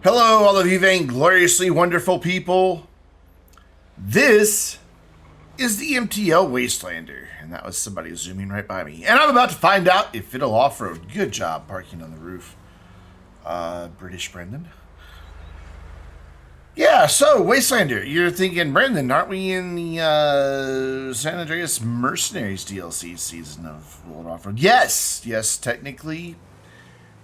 Hello, all of you vaingloriously wonderful people. This is the MTL Wastelander, and that was somebody zooming right by me. And I'm about to find out if it'll off-road. Good job parking on the roof, British Brendan. Yeah, so Wastelander, you're thinking, Brendan, aren't we in the San Andreas Mercenaries DLC season of World Off-Road? Yes, technically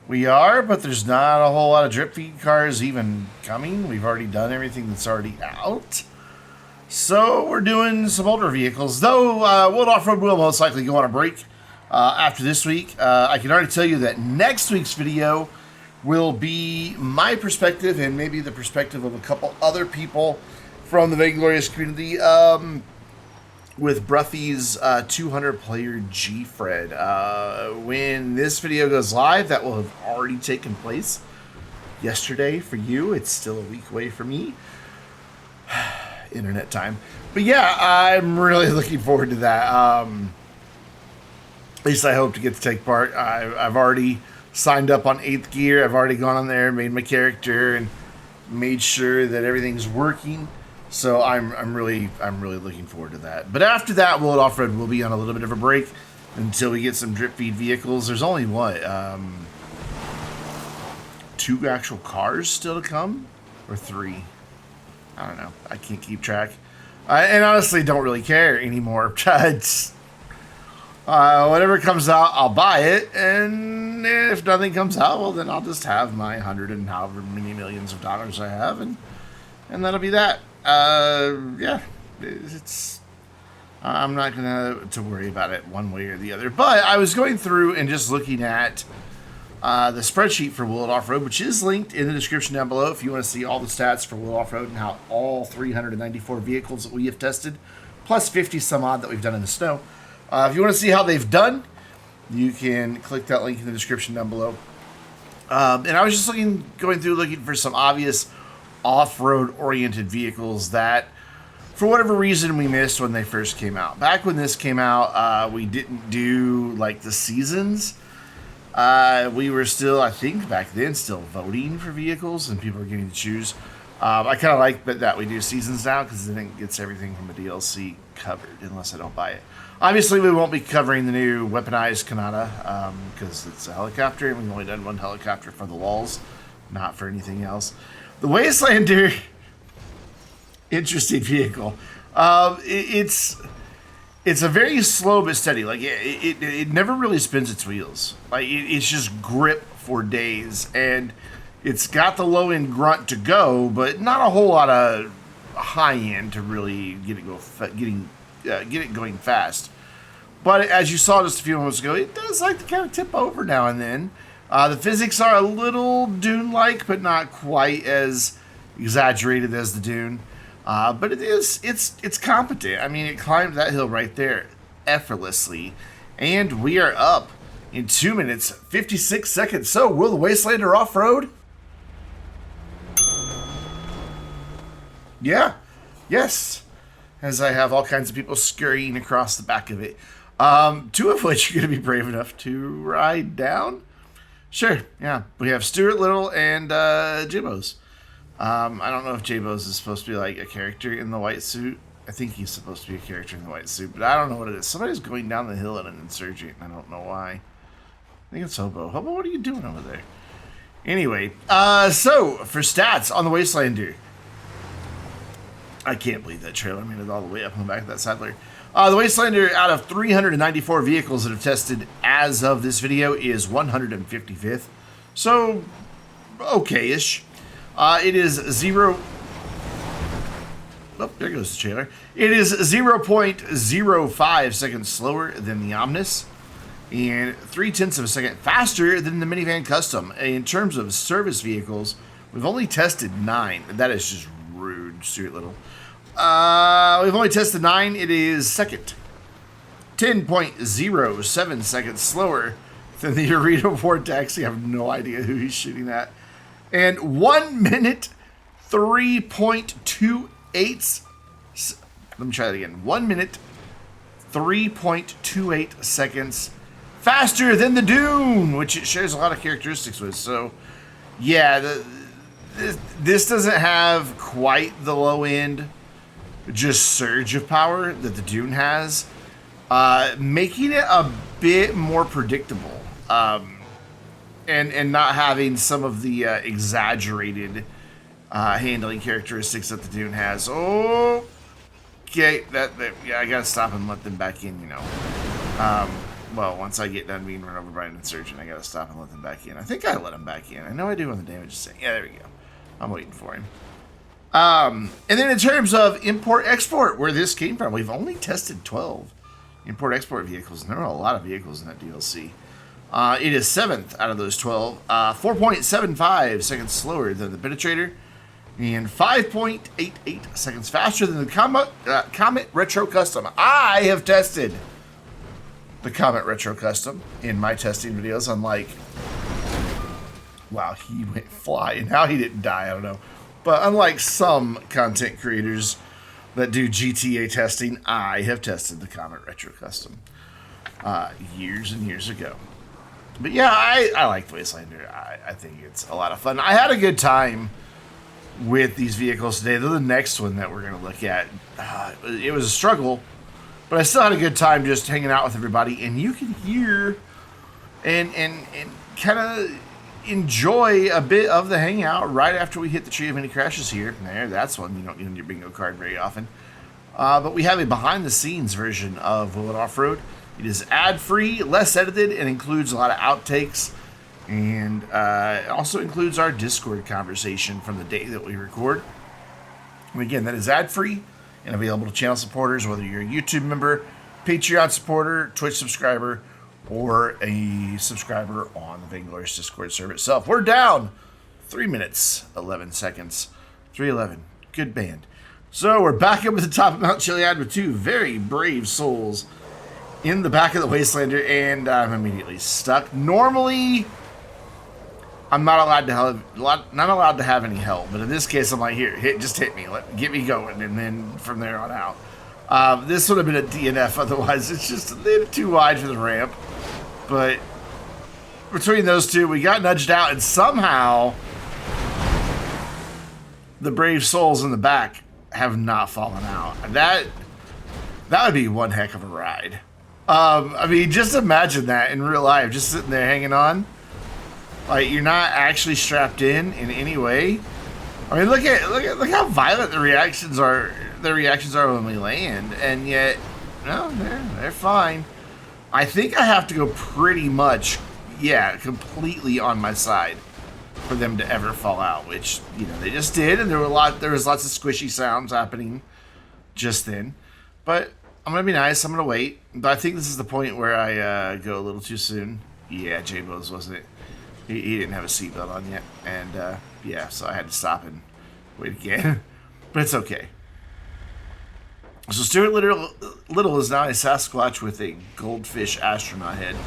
we are, but there's not a whole lot of drip feed cars even coming. We've already done everything that's already out. So we're doing some older vehicles, though World Off-Road will most likely go on a break after this week. I can already tell you that next week's video will be my perspective and maybe the perspective of a couple other people from the Vainglorious community with Bruffy's 200-player G-Fred. When this video goes live, that will have already taken place yesterday for you. It's still a week away for me. Internet time. But yeah, I'm really looking forward to that. At least I hope to get to take part. I've already signed up on 8th Gear. I've already gone on there, made my character, and made sure that everything's working. So I'm really looking forward to that. But after that, World Off-Road will be on a little bit of a break until we get some drip feed vehicles. There's only what 2 actual cars still to come, or 3. I don't know. I can't keep track. And honestly, don't really care anymore. Whatever comes out, I'll buy it, and if nothing comes out, well, then I'll just have my 100 and however many millions of dollars I have, and that'll be that. Yeah, I'm not gonna worry about it one way or the other. But I was going through and just looking at the spreadsheet for World Off-Road, which is linked in the description down below if you want to see all the stats for World Off-Road and how all 394 vehicles that we have tested, plus 50 some odd that we've done in the snow. If you want to see how they've done, you can click that link in the description down below. And I was just looking for some obvious off-road oriented vehicles that, for whatever reason, we missed when they first came out. Back when this came out, we didn't do like the seasons. We were still, I think back then, still voting for vehicles, and people were getting to choose. I kind of like that we do seasons now, because then it gets everything from the DLC covered, unless I don't buy it. Obviously, we won't be covering the new weaponized Kanata, because it's a helicopter, and we've only done one helicopter for the lulz, not for anything else. The Wastelander, interesting vehicle. It's a very slow but steady. Like it never really spins its wheels. Like it's just grip for days, and it's got the low end grunt to go, but not a whole lot of high end to really get it going fast. But as you saw just a few moments ago, it does like to kind of tip over now and then. The physics are a little Dune-like, but not quite as exaggerated as the Dune. But it's competent. I mean, it climbed that hill right there effortlessly. And we are up in 2 minutes, 56 seconds. So, will the Wastelander off-road? Yeah. Yes. As I have all kinds of people scurrying across the back of it. 2 of which are going to be brave enough to ride down. Sure, yeah. We have Stuart Little and Jibbos. I don't know if Jibbos is supposed to be like a character in the white suit. I think he's supposed to be a character in the white suit, but I don't know what it is. Somebody's going down the hill in an insurgent, and I don't know why. I think it's Hobo. Hobo, what are you doing over there? Anyway, so for stats on the Wastelander. I can't believe that trailer made it all the way up on the back of that Saddler. The Wastelander, out of 394 vehicles that have tested as of this video, is 155th. So, okay-ish. It is zero... Oh, there goes the trailer. It is 0.05 seconds slower than the Omnis, and 0.3 of a second faster than the Minivan Custom. In terms of service vehicles, we've only tested 9. That is just rude, Stuart Little. We've only tested 9. It is second. 10.07 seconds slower than the Ureta Ford Taxi. I have no idea who he's shooting at. And 1 minute, 3.28. Let me try that again. 1 minute, 3.28 seconds faster than the Dune, which it shares a lot of characteristics with. So, yeah, this doesn't have quite the low end, just surge of power that the Dune has, making it a bit more predictable, and not having some of the exaggerated handling characteristics that the Dune has. Oh, okay, yeah, I gotta stop and let them back in, you know. Well, once I get done being run over by an insurgent, I gotta stop and let them back in. I think I let them back in. I know I do when the damage is saying. Yeah, there we go. I'm waiting for him. And then in terms of import-export, where this came from, we've only tested 12 import-export vehicles, and there are a lot of vehicles in that DLC. It is 7th out of those 12, 4.75 seconds slower than the Penetrator, and 5.88 seconds faster than the Comet Retro Custom. I have tested the Comet Retro Custom in my testing videos, unlike... Wow, he went flying. How he didn't die, I don't know. But unlike some content creators that do GTA testing, I have tested the Comet Retro Custom years and years ago. But yeah, I like Wastelander. I think it's a lot of fun. I had a good time with these vehicles today. They're the next one that we're going to look at. It was a struggle, but I still had a good time just hanging out with everybody. And you can hear and kind of enjoy a bit of the hangout right after we hit the tree of many crashes here. There, that's one you don't get in your bingo card very often. But we have a behind-the-scenes version of Will It Off-Road. It is ad-free, less edited, and includes a lot of outtakes. And it also includes our Discord conversation from the day that we record. And again, that is ad-free and available to channel supporters, whether you're a YouTube member, Patreon supporter, Twitch subscriber, or a subscriber on the Vainglorious Discord server itself. We're down 3 minutes, 11 seconds. 3:11. Good band. So we're back up at the top of Mount Chiliad with two very brave souls in the back of the Wastelander, and I'm immediately stuck. Normally, I'm not allowed to have any help, but in this case, I'm like, here, just hit me, get me going, and then from there on out. This would have been a DNF otherwise. It's just a little too wide for the ramp. But between those two, we got nudged out, and somehow the brave souls in the back have not fallen out. That would be one heck of a ride. I mean, just imagine that in real life, just sitting there hanging on. Like, you're not actually strapped in any way. I mean, look how violent the reactions are. The reactions are when we land, and yet, no, they're fine. I think I have to go pretty much, yeah, completely on my side for them to ever fall out, which, you know, they just did, and there was lots of squishy sounds happening just then. But I'm gonna be nice. I'm gonna wait. But I think this is the point where I go a little too soon. Yeah, J-Bo's wasn't it? He didn't have a seatbelt on yet, and yeah, so I had to stop and wait again. But it's okay. So Stuart Little is now a Sasquatch with a goldfish astronaut head.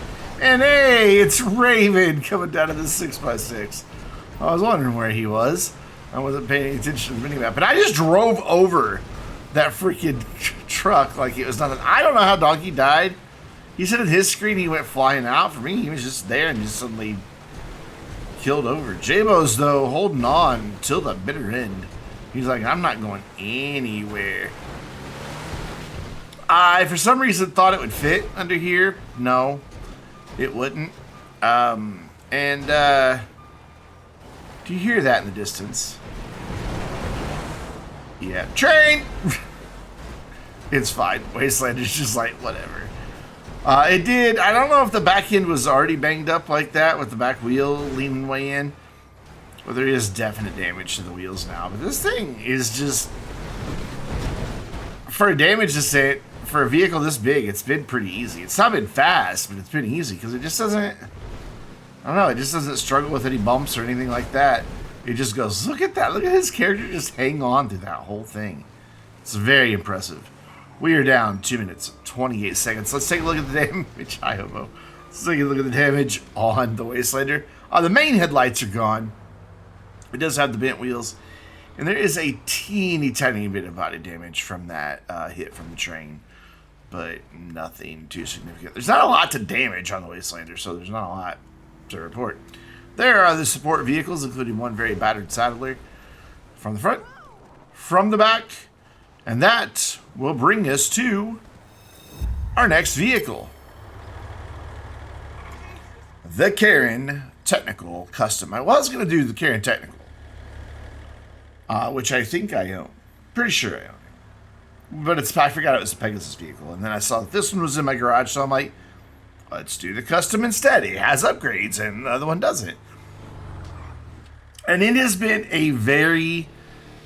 And hey, it's Raven coming down to the 6x6. I was wondering where he was. I wasn't paying attention to the minimap. But I just drove over that freaking truck like it was nothing. I don't know how Donkey died. He said in his screen he went flying out. For me, he was just there and just suddenly killed over. J-Bo's, though, holding on till the bitter end. He's like, I'm not going anywhere. I, for some reason, thought it would fit under here. No, it wouldn't. Do you hear that in the distance? Yeah. Train! It's fine. Wastelander's just like, whatever. It did. I don't know if the back end was already banged up like that with the back wheel leaning way in. Well, there is definite damage to the wheels now. But this thing is just... For damage to sit, for a vehicle this big, it's been pretty easy. It's not been fast, but it's been easy because it just doesn't... I don't know, it just doesn't struggle with any bumps or anything like that. It just goes, look at that. Look at his character just hang on through that whole thing. It's very impressive. We are down 2 minutes, 28 seconds. Let's take a look at the damage. Hi, Hobo. Let's take a look at the damage on the Wastelander. The main headlights are gone. It does have the bent wheels. And there is a teeny tiny bit of body damage from that hit from the train. But nothing too significant. There's not a lot to damage on the Wastelander, so there's not a lot to report. There are the support vehicles, including one very battered saddler from the front, from the back, and that will bring us to our next vehicle. The Karin Technical Custom. I was going to do the Karin Technical, which I think I own. Pretty sure I own it. But I forgot it was a Pegasus vehicle. And then I saw that this one was in my garage, so I'm like, let's do the custom instead. It has upgrades, and the other one doesn't. And it has been a very,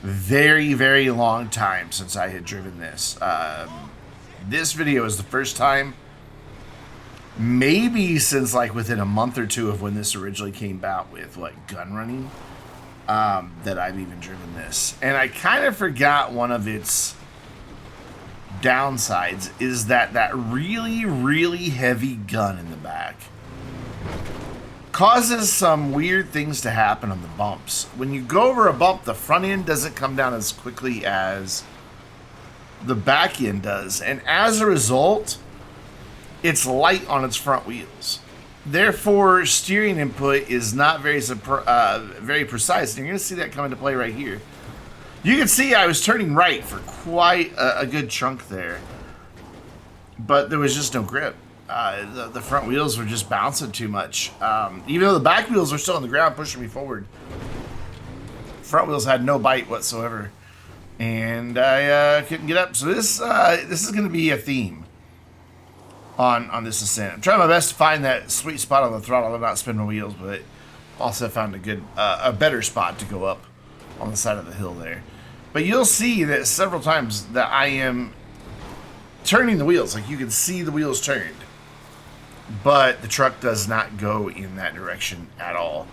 very, very long time since I had driven this. This video is the first time, maybe since like within a month or two of when this originally came out with like gun running, that I've even driven this. And I kind of forgot one of its downsides is that really, really heavy gun in the back causes some weird things to happen on the bumps. When you go over a bump, the front end doesn't come down as quickly as the back end does. And as a result, it's light on its front wheels. Therefore, steering input is not very precise. And you're going to see that come into play right here. You can see I was turning right for quite a good chunk there. But there was just no grip. The front wheels were just bouncing too much. Even though the back wheels were still on the ground pushing me forward. Front wheels had no bite whatsoever. And I couldn't get up. So this is going to be a theme on this ascent. I'm trying my best to find that sweet spot on the throttle and not spin my wheels, but also found a better spot to go up on the side of the hill there. But you'll see that several times that I am turning the wheels. Like you can see the wheels turned. But the truck does not go in that direction at all.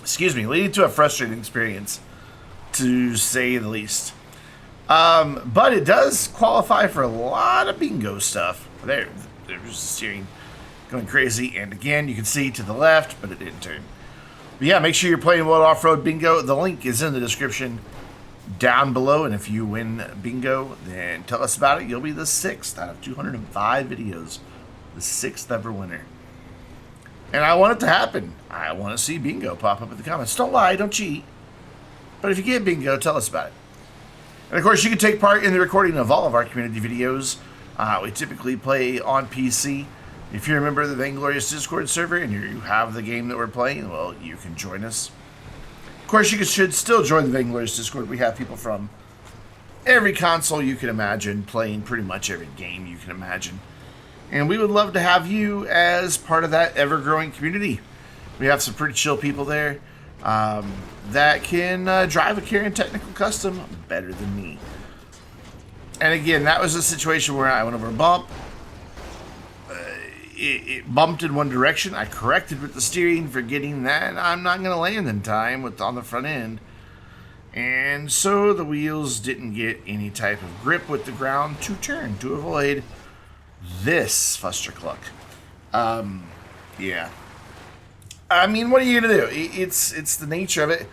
Excuse me, leading to a frustrating experience, to say the least. But it does qualify for a lot of bingo stuff. There's the steering going crazy. And again, you can see to the left, but it didn't turn. But yeah, make sure you're playing World Off-Road Bingo. The link is in the description down below. And if you win bingo, then tell us about it. You'll be the 6th out of 205 videos. The 6th ever winner. And I want it to happen. I want to see bingo pop up in the comments. Don't lie, don't cheat. But if you get bingo, tell us about it. And of course, you can take part in the recording of all of our community videos. We typically play on PC. If you're a member of the Vainglorious Discord server and you have the game that we're playing, well, you can join us. Of course, you should still join the Vainglorious Discord. We have people from every console you can imagine playing pretty much every game you can imagine. And we would love to have you as part of that ever-growing community. We have some pretty chill people there that can drive a Karin Technical Custom better than me. And again, that was a situation where I went over a bump. It bumped in one direction. I corrected with the steering, forgetting that I'm not going to land in time on the front end. And so the wheels didn't get any type of grip with the ground to turn to avoid this fustercluck. Yeah. I mean, what are you going to do? It's the nature of it.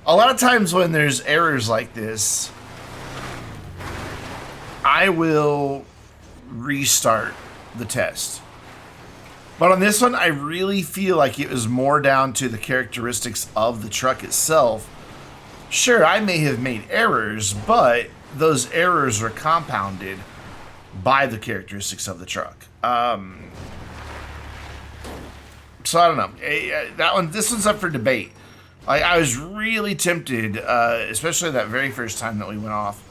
A lot of times when there's errors like this, I will restart the test. But on this one, I really feel like it was more down to the characteristics of the truck itself. Sure, I may have made errors, but those errors are compounded by the characteristics of the truck. So I don't know. This one's up for debate. I was really tempted, especially that very first time that we went off.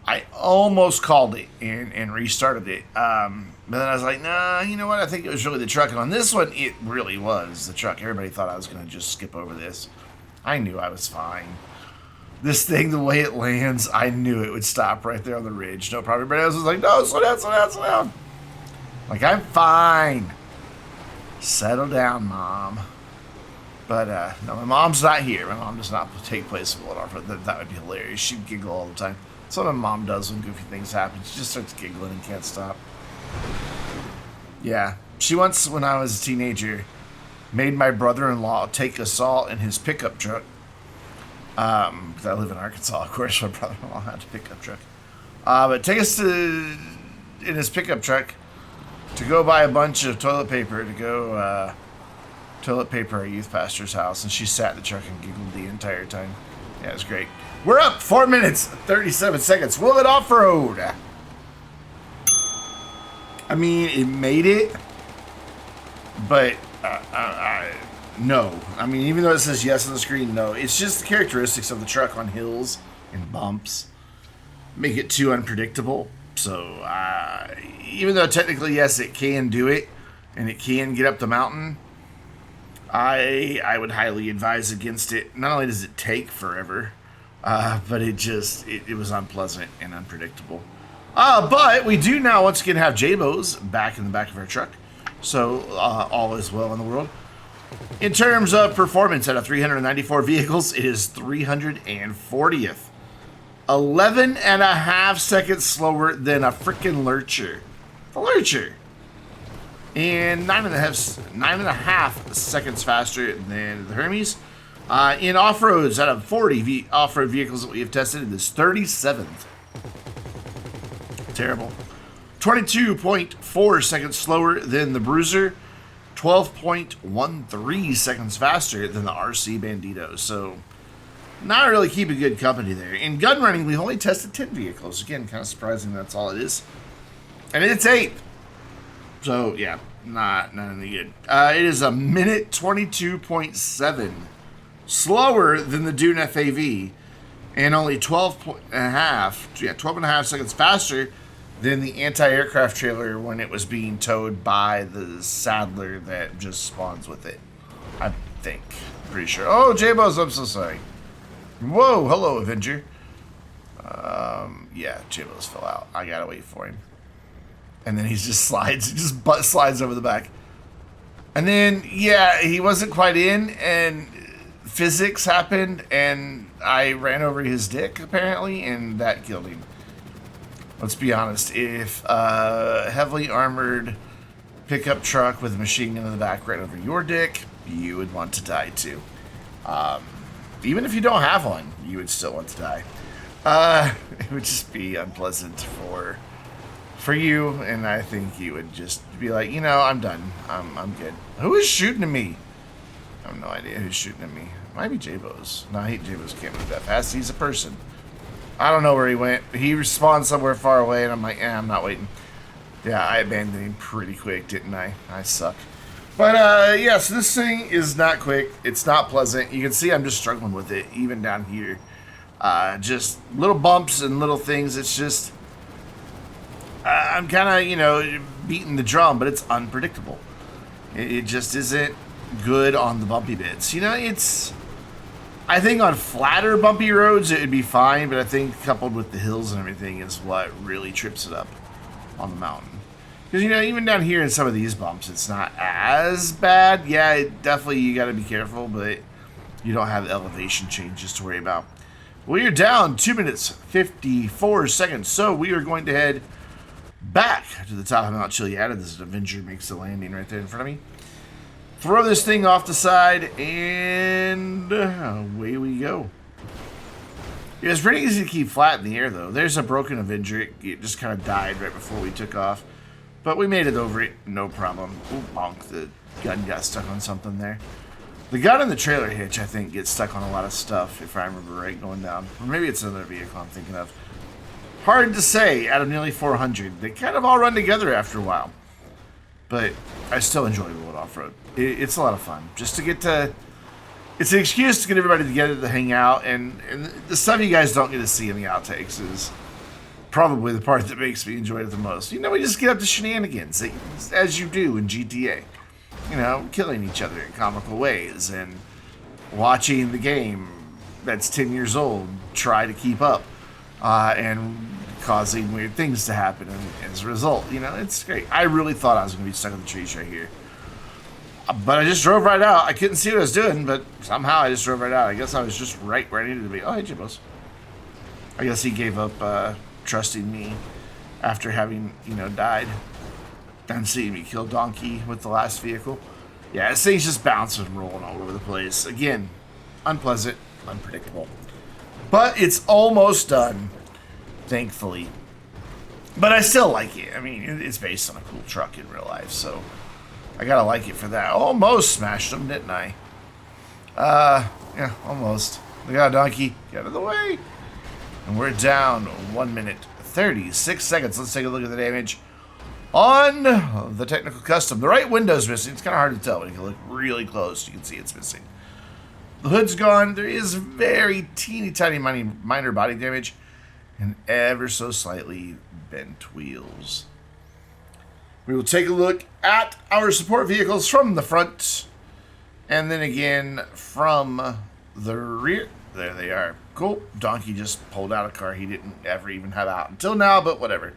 I almost called it and restarted it. But then I was like, nah, you know what? I think it was really the truck. And on this one, it really was the truck. Everybody thought I was going to just skip over this. I knew I was fine. This thing, the way it lands, I knew it would stop right there on the ridge. No problem. Everybody else was like, no, slow down, slow down, slow down. Like, I'm fine. Settle down, Mom. But, no, my mom's not here. My mom does not take place in World Off-Road. That would be hilarious. She'd giggle all the time. That's what my mom does when goofy things happen. She just starts giggling and can't stop. Yeah. She once, when I was a teenager, made my brother-in-law take a saw in his pickup truck. Because I live in Arkansas, of course. My brother-in-law had a pickup truck. But take us in his pickup truck to go buy a bunch of toilet paper to go toilet paper our youth pastor's house. And she sat in the truck and giggled the entire time. Yeah, it was great. We're up 4 minutes, 37 seconds. Will it off-road? I mean, it made it, but no. I mean, even though it says yes on the screen, no. It's just the characteristics of the truck on hills and bumps make it too unpredictable. So, even though technically, yes, it can do it, and it can get up the mountain, I would highly advise against it. Not only does it take forever, but it was unpleasant and unpredictable. But we do now once again have J-Bo's back in the back of our truck. So all is well in the world. In terms of performance, out of 394 vehicles, it is 340th. 11 and a half seconds slower than a freaking Lurcher. The Lurcher. And nine and a half seconds faster than the Hermes. In off-roads, out of 40 off-road vehicles that we have tested, it is 37th. Terrible. 22.4 seconds slower than the Bruiser. 12.13 seconds faster than the RC Bandito. So, not really keeping good company there. In gun running, we've only tested 10 vehicles. Again, kind of surprising that's all it is. And it's 8th. So, yeah, not any good. It is a minute 22.7 slower than the Dune FAV. And only 12 and a half seconds faster than the anti-aircraft trailer when it was being towed by the saddler that just spawns with it. I think. Pretty sure. Oh, J-Bo's, I'm so sorry. Whoa, hello, Avenger. Yeah, J-Bo's fell out. I gotta wait for him. And then he just slides, butt slides over the back. And then, yeah, he wasn't quite in, and physics happened, and I ran over his dick, apparently, and that killed him. Let's be honest, if a heavily armored pickup truck with a machine gun in the back ran over your dick, you would want to die too. Even if you don't have one, you would still want to die. It would just be unpleasant for you, and I think you would just be like, you know, I'm done. I'm good. Who is shooting at me? I have no idea who's shooting at me. Might be J-Bo's. No, J-Bo's can't move that fast. He's a person. I don't know where he went. He respawned somewhere far away, and I'm like, I'm not waiting. Yeah, I abandoned him pretty quick, didn't I? I suck. But, yeah, so this thing is not quick. It's not pleasant. You can see I'm just struggling with it, even down here. Just little bumps and little things. It's just, I'm kind of, you know, beating the drum, but it's unpredictable. It just isn't good on the bumpy bits. You know, I think on flatter, bumpy roads, it would be fine, but I think coupled with the hills and everything is what really trips it up on the mountain. Because, you know, even down here in some of these bumps, it's not as bad. Yeah, definitely you got to be careful, but you don't have elevation changes to worry about. We are down 2 minutes, 54 seconds, so we are going to head back to the top of Mount Chiliad. This Avenger makes the landing right there in front of me. Throw this thing off the side, and away we go. It was pretty easy to keep flat in the air, though. There's a broken Avenger. It just kind of died right before we took off. But we made it over it, no problem. Ooh, bonk, the gun got stuck on something there. The gun and the trailer hitch, I think, gets stuck on a lot of stuff, if I remember right, going down. Or maybe it's another vehicle I'm thinking of. Hard to say, out of nearly 400. They kind of all run together after a while. But I still enjoy Will It Off-Road. It's a lot of fun. Just to get to... It's an excuse to get everybody together to hang out, and the stuff you guys don't get to see in the outtakes is probably the part that makes me enjoy it the most. You know, we just get up to shenanigans, as you do in GTA. You know, killing each other in comical ways, and watching the game that's 10 years old try to keep up, and causing weird things to happen as a result. You know, it's great. I really thought I was going to be stuck in the trees right here. But I just drove right out. I couldn't see what I was doing, but somehow I just drove right out. I guess I was just right where I needed to be. Oh, hey, J-Bo's. I guess he gave up trusting me after having, you know, died. And seeing me kill Donkey with the last vehicle. Yeah, this thing's just bouncing and rolling all over the place. Again, unpleasant, unpredictable. But it's almost done, thankfully. But I still like it. I mean, it's based on a cool truck in real life, so I gotta like it for that. Almost smashed them, didn't I? Yeah, almost. Look out, donkey. Get out of the way. And we're down 1 minute, 36 seconds. Let's take a look at the damage on the technical custom. The right window's missing. It's kind of hard to tell, but if you look really close, you can see it's missing. The hood's gone. There is very teeny tiny minor body damage and ever so slightly bent wheels. We will take a look at our support vehicles from the front and then again from the rear. There they are. Cool. Donkey just pulled out a car he didn't ever even have out until now, but whatever.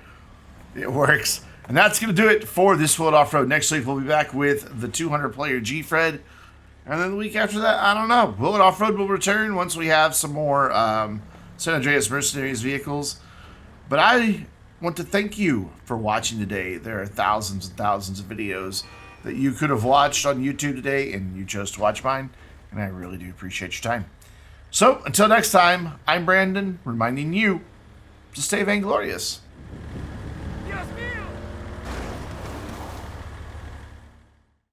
It works. And that's going to do it for this World Off-Road. Next week, we'll be back with the 200-player G-Fred. And then the week after that, I don't know. Will Off-Road will return once we have some more San Andreas Mercenaries vehicles. But I want to thank you for watching today. There are thousands and thousands of videos that you could have watched on YouTube today, and you chose to watch mine. And I really do appreciate your time. So, until next time, I'm Brandon, reminding you to stay vainglorious.